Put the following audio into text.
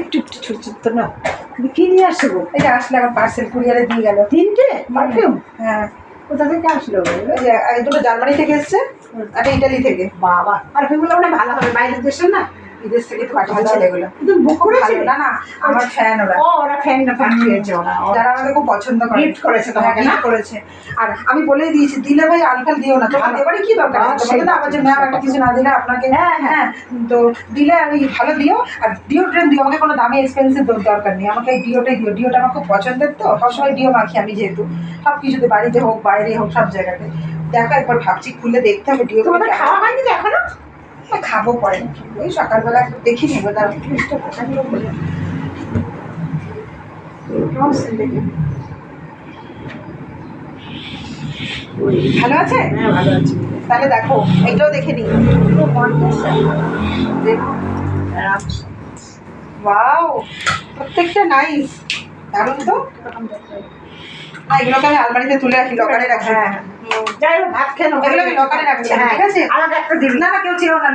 একটু একটু ছোট ছোট না কি নিয়ে আসছে গো? এটা আসলে আমার পার্সেল কুরিয়ারে দিয়ে গেল 3টে পারফিউম। হ্যাঁ, কোথা থেকে আসলো? এই যে দুটো জার্মানি থেকে এসছে আর ইটালি থেকে। বাবা, পারফিউমগুলো মানে ভালো হবে, বাইরের দেশের না, বিদেশ থেকে তো পাঠিয়েছে ছেলেগুলো। কিন্তু বুক করেছে না না, আমার ফ্যান ওরা। ও, ওরা ফ্যান না পাঠিয়েছে ওরা যারা আমাকে খুব পছন্দ করে, গিফট করেছে তোমাকে না? gift করেছে। আর আমি বলেই দিয়েছি, দিলে ভাই আলফাল দিও না, তোমার এবারে কি দরকার আছে? তোমাকে না আবার যে ম্যাম একটা কিছু না দিলে আপনাকে, হ্যাঁ তো দিলে আমি ভালো দিও। আর ডিওড্রেন্ট দিও, আমাকে কোনো দামি এক্সপেন্সিভ দরকার নেই, আমাকে এই ডিওটাই দিও। ডিওটা আমার খুব পছন্দের, তো সবসময় ডিও মাখি আমি, যেহেতু সব কিছুতে, বাড়িতে হোক বাইরে হোক সব জায়গাতে। দেখো একবার ভাবছি খুলে দেখতে হবে ডিও। তোমাদের খাওয়া হয়নি তো এখনো? খাবো পরে, ওই সকালবেলা একটু দেখি নেবো। তার ভালো আছে? হ্যাঁ, ভালো আছে। তাহলে দেখো এইটাও দেখে নিই। দেখো, ওয়াও, প্রত্যেকটা নাইস, দারুণ তো। না, এগুলোকে আমি আলমারিতে তুলে রাখি, লকারে রাখি। হ্যাঁ, যাই হোক, ভাত খেয়ে এগুলো আমি লকারে রাখছি, ঠিক আছে? আমাকে একটা দিন। না না, কেউ ছিল না।